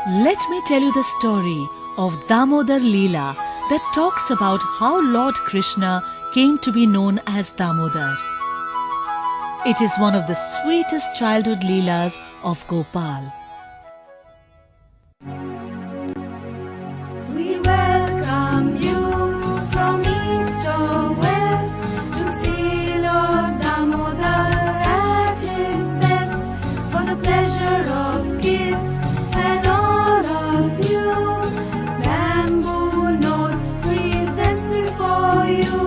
Let me tell you the story of Damodar lila that talks about how Lord Krishna came to be known as Damodar. It is one of the sweetest childhood leelas of Gopal. We welcome you from east or west to see Lord Damodar at his best, for the pleasure of kids and all of you. Bamboo notes presents before you.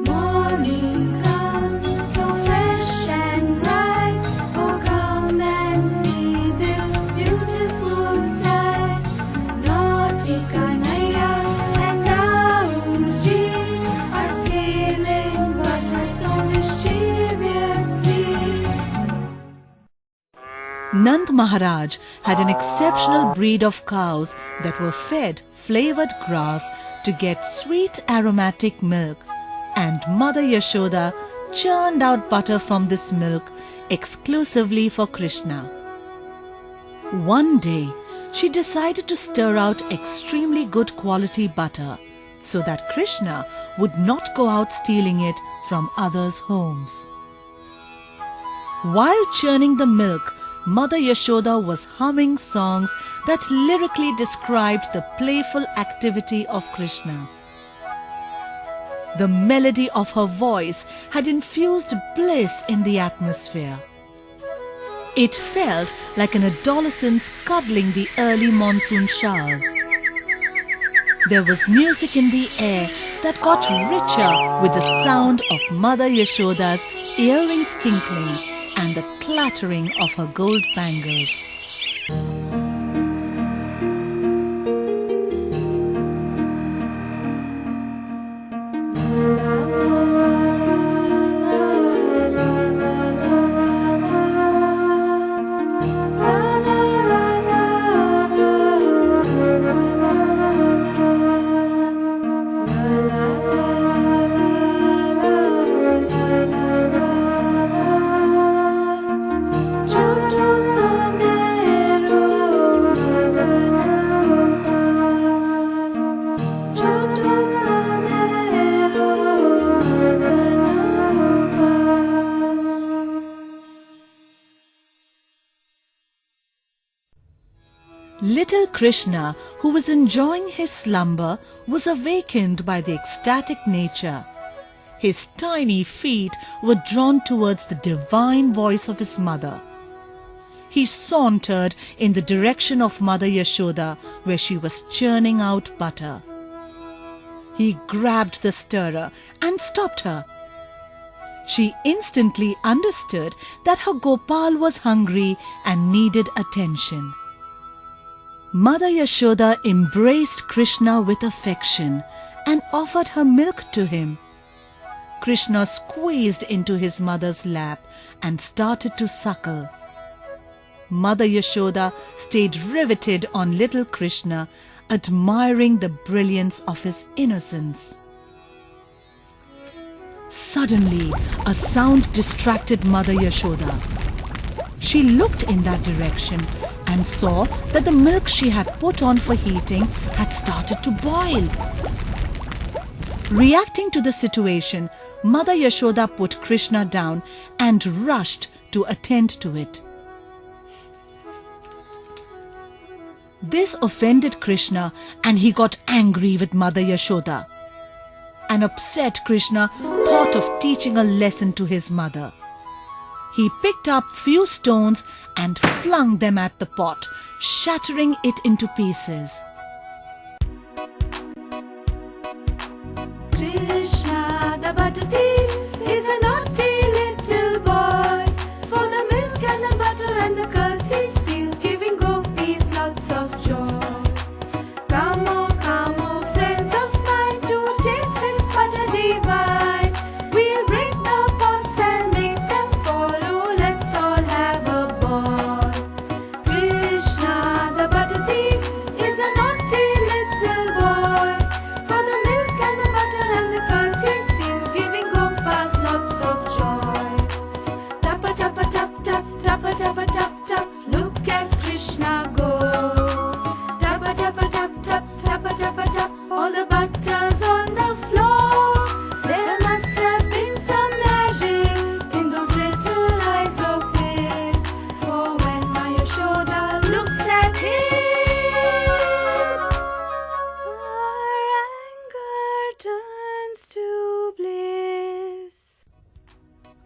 Morning comes so fresh and bright. Oh, come and see this beautiful sight. Naughty Kanhaiya and Daoji are stealing butter so mischievously. Nand Maharaj had an exceptional breed of cows that were fed flavored grass to get sweet aromatic milk, and Mother Yashoda churned out butter from this milk exclusively for Krishna. One day, she decided to stir out extremely good quality butter so that Krishna would not go out stealing it from others' homes. While churning the milk, Mother Yashoda was humming songs that lyrically described the playful activity of Krishna. The melody of her voice had infused bliss in the atmosphere. It felt like an adolescence cuddling the early monsoon showers. There was music in the air that got richer with the sound of Mother Yashoda's earrings tinkling and the clattering of her gold bangles. Little Krishna, who was enjoying his slumber, was awakened by the ecstatic nature. His tiny feet were drawn towards the divine voice of his mother. He sauntered in the direction of Mother Yashoda, where she was churning out butter. He grabbed the stirrer and stopped her. She instantly understood that her Gopal was hungry and needed attention. Mother Yashoda embraced Krishna with affection and offered her milk to him. Krishna squeezed into his mother's lap and started to suckle. Mother Yashoda stayed riveted on little Krishna, admiring the brilliance of his innocence. Suddenly, a sound distracted Mother Yashoda. She looked in that direction and saw that the milk she had put on for heating had started to boil. Reacting to the situation, Mother Yashoda put Krishna down and rushed to attend to it. This offended Krishna and he got angry with Mother Yashoda. An upset Krishna thought of teaching a lesson to his mother. He picked up few stones and flung them at the pot, shattering it into pieces. Krishna, the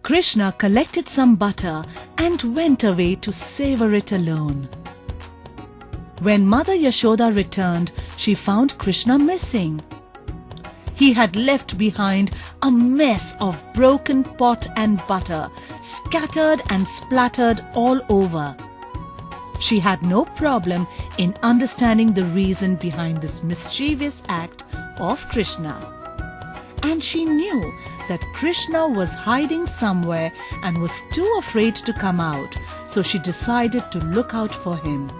Krishna collected some butter and went away to savor it alone. When Mother Yashoda returned, she found Krishna missing. He had left behind a mess of broken pot and butter, scattered and splattered all over. She had no problem in understanding the reason behind this mischievous act of Krishna. And she knew that Krishna was hiding somewhere and was too afraid to come out, so she decided to look out for him.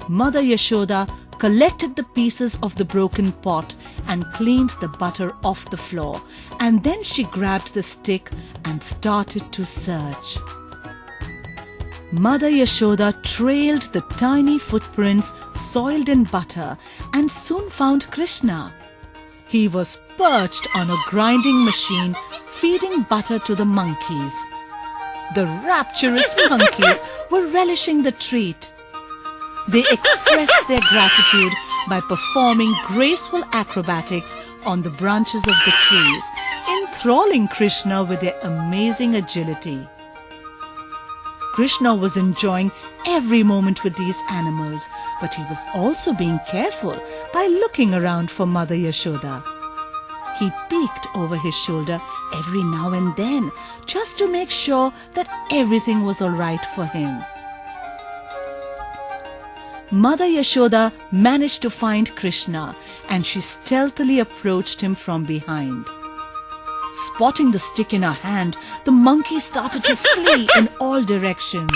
Mother Yashoda collected the pieces of the broken pot and cleaned the butter off the floor, and then she grabbed the stick and started to search. Mother Yashoda trailed the tiny footprints soiled in butter and soon found Krishna. He was perched on a grinding machine feeding butter to the monkeys. The rapturous monkeys were relishing the treat. They expressed their gratitude by performing graceful acrobatics on the branches of the trees, enthralling Krishna with their amazing agility. Krishna was enjoying every moment with these animals, but he was also being careful by looking around for Mother Yashoda. He peeked over his shoulder every now and then just to make sure that everything was all right for him. Mother Yashoda managed to find Krishna, and she stealthily approached him from behind. Spotting the stick in her hand, the monkey started to flee in all directions.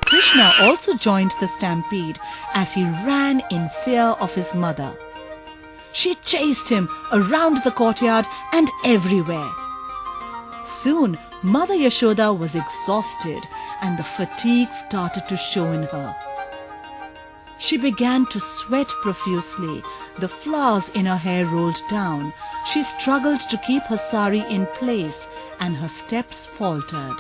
Krishna also joined the stampede as he ran in fear of his mother. She chased him around the courtyard and everywhere. Soon, Mother Yashoda was exhausted and the fatigue started to show in her. She began to sweat profusely. The flowers in her hair rolled down. She struggled to keep her sari in place and her steps faltered.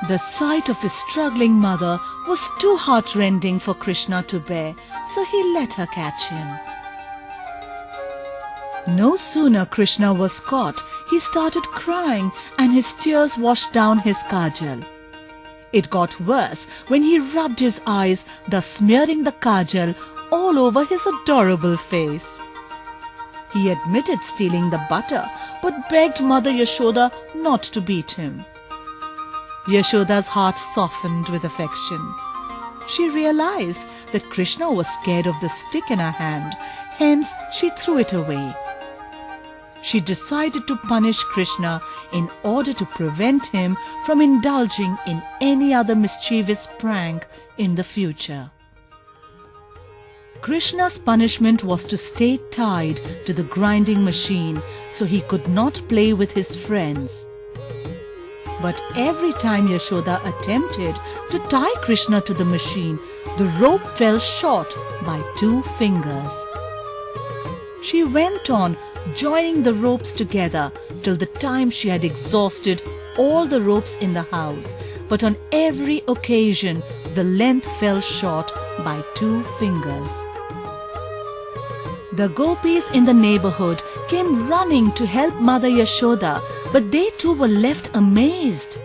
The sight of his struggling mother was too heartrending for Krishna to bear, so he let her catch him. No sooner Krishna was caught, he started crying and his tears washed down his kajal. It got worse when he rubbed his eyes, thus smearing the kajal all over his adorable face. He admitted stealing the butter, but begged Mother Yashoda not to beat him. Yashoda's heart softened with affection. She realized that Krishna was scared of the stick in her hand, hence she threw it away. She decided to punish Krishna in order to prevent him from indulging in any other mischievous prank in the future. Krishna's punishment was to stay tied to the grinding machine so he could not play with his friends. But every time Yashoda attempted to tie Krishna to the machine, the rope fell short by 2 fingers. She went on joining the ropes together till the time she had exhausted all the ropes in the house, but on every occasion the length fell short by 2 fingers. The gopis in the neighborhood came running to help Mother Yashoda, but they too were left amazed.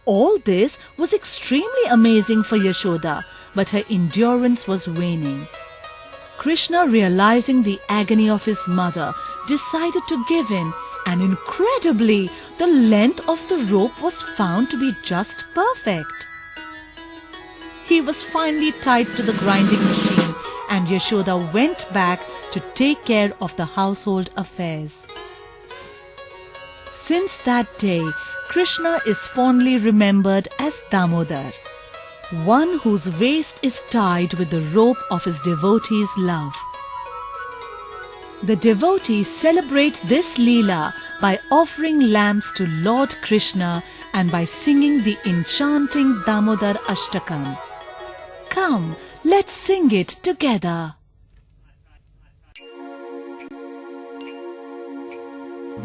All this was extremely amazing for Yashoda, but her endurance was waning. Krishna, realizing the agony of his mother, decided to give in, and incredibly, the length of the rope was found to be just perfect. He was finally tied to the grinding machine, and Yashoda went back to take care of the household affairs. Since that day, Krishna is fondly remembered as Damodar, one whose waist is tied with the rope of his devotees' love. The devotees celebrate this lila by offering lamps to Lord Krishna and by singing the enchanting Damodar Ashtakam. Come, let's sing it together.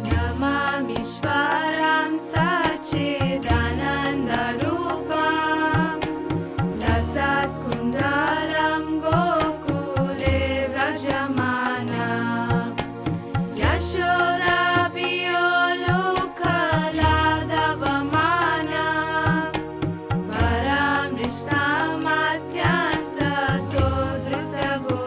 Namamishwaram Sachidanandarupam Dasat Kundalam Gokule Vrajamana Yashoda Piyolukaladavamana Param Rishnamatyanta Tozritago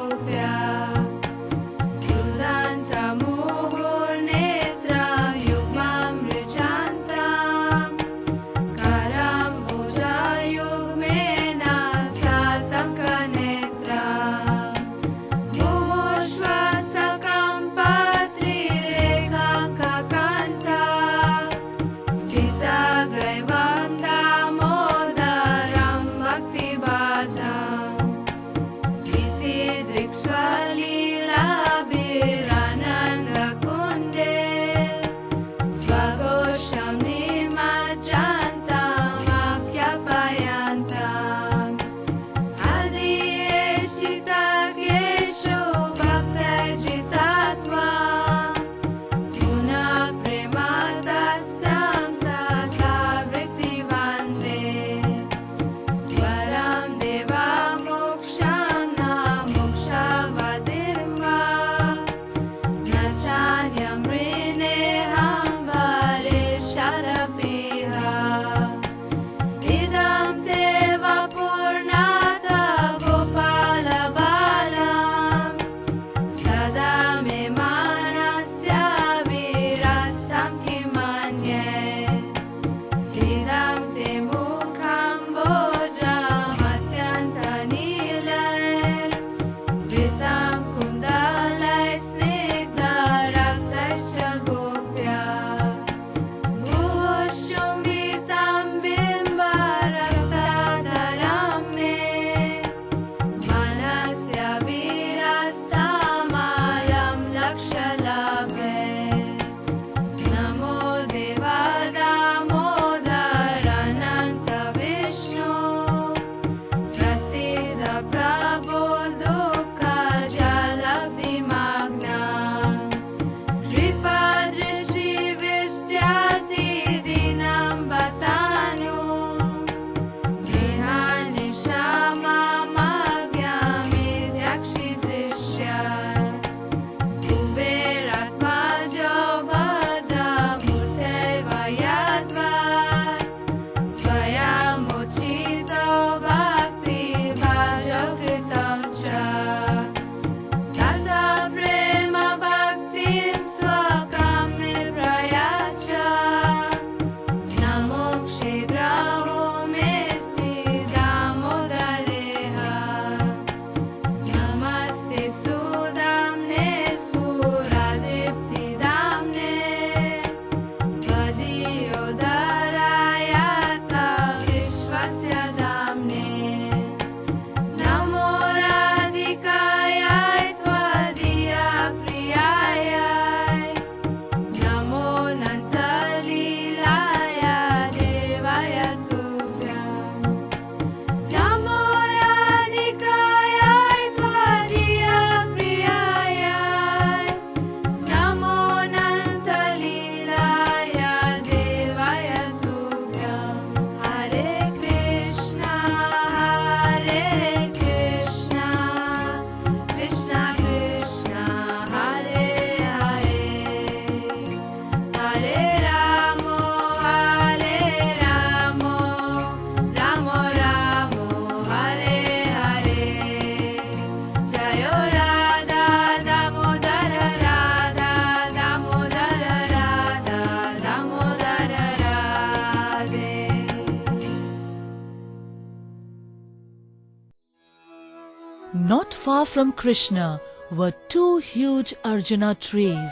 far from Krishna were two huge Arjuna trees.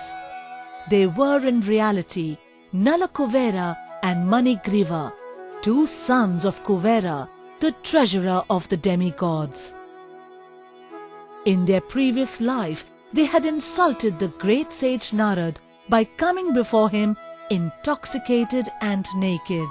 They were in reality Nala Kuvera and Manigriva, two sons of Kuvera, the treasurer of the demigods. In their previous life, they had insulted the great sage Narad by coming before him intoxicated and naked.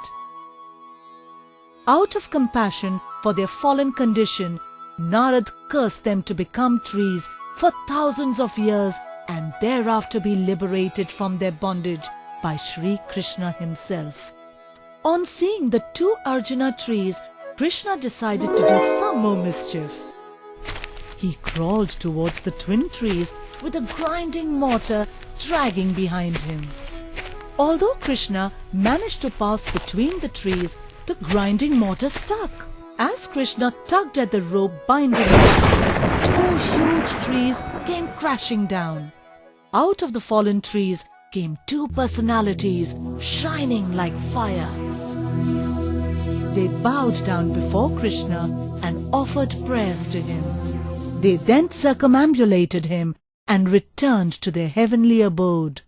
Out of compassion for their fallen condition, Narad cursed them to become trees for thousands of years and thereafter be liberated from their bondage by Sri Krishna himself. On seeing the two Arjuna trees, Krishna decided to do some more mischief. He crawled towards the twin trees with a grinding mortar dragging behind him. Although Krishna managed to pass between the trees, the grinding mortar stuck. As Krishna tugged at the rope binding them, two huge trees came crashing down. Out of the fallen trees came two personalities shining like fire. They bowed down before Krishna and offered prayers to him. They then circumambulated him and returned to their heavenly abode.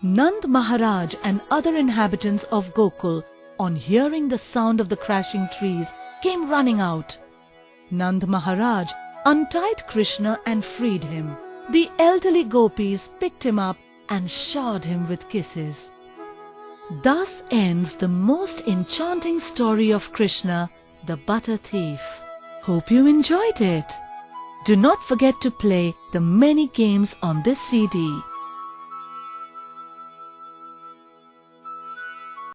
Nand Maharaj and other inhabitants of Gokul, on hearing the sound of the crashing trees, came running out. Nand Maharaj untied Krishna and freed him. The elderly gopis picked him up and showered him with kisses. Thus ends the most enchanting story of Krishna, the butter thief. Hope you enjoyed it. Do not forget to play the many games on this CD.